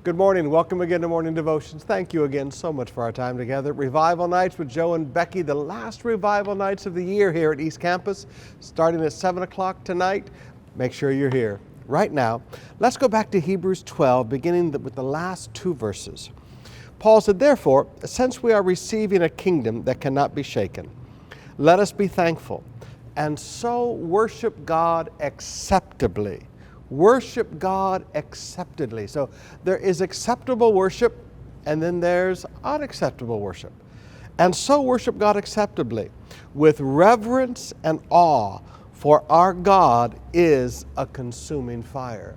Good morning. Welcome again to Morning Devotions. Thank you again so much for our time together. Revival Nights with Joe and Becky, the last Revival Nights of the year here at East Campus, starting at 7 o'clock tonight. Make sure you're here. Right now, let's go back to Hebrews 12, beginning with the last two verses. Paul said, "Therefore, since we are receiving a kingdom that cannot be shaken, let us be thankful, and so worship God acceptably." Worship God acceptably. So there is acceptable worship, and then there's unacceptable worship. And so worship God acceptably, with reverence and awe, for our God is a consuming fire.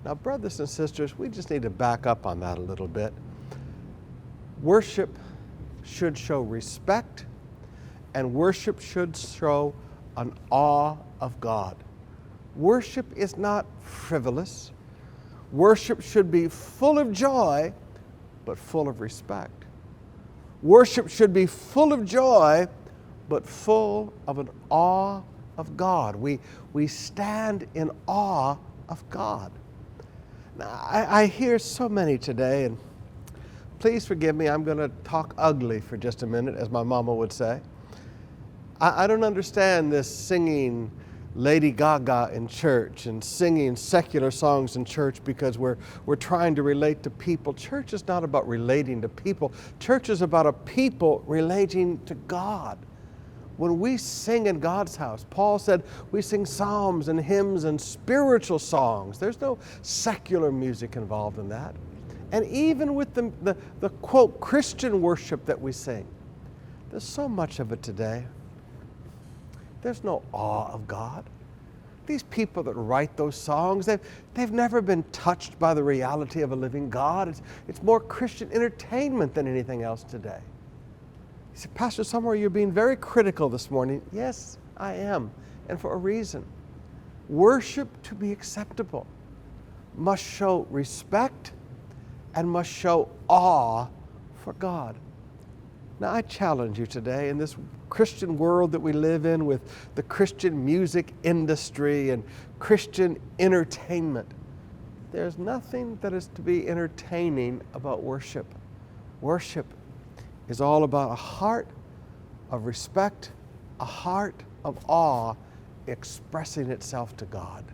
Now, brothers and sisters, we just need to back up on that a little bit. Worship should show respect, and worship should show an awe of God. Worship is not frivolous. Worship should be full of joy, but full of respect. Worship should be full of joy, but full of an awe of God. We stand in awe of God. Now, I hear so many today, and please forgive me, I'm going to talk ugly for just a minute, as my mama would say. I don't understand this singing Lady Gaga in church and singing secular songs in church because we're trying to relate to people. Church is not about relating to people. Church is about a people relating to God. When we sing in God's house, Paul said we sing psalms and hymns and spiritual songs. There's no secular music involved in that. And even with the quote Christian worship that we sing, there's so much of it today. There's no awe of God. These people that write those songs, they've never been touched by the reality of a living God. It's more Christian entertainment than anything else today. You say, Pastor Summer, you're being very critical this morning. Yes, I am, and for a reason. Worship, to be acceptable, must show respect and must show awe for God. Now, I challenge you today in this Christian world that we live in, with the Christian music industry and Christian entertainment. There's nothing that is to be entertaining about worship. Worship is all about a heart of respect, a heart of awe expressing itself to God.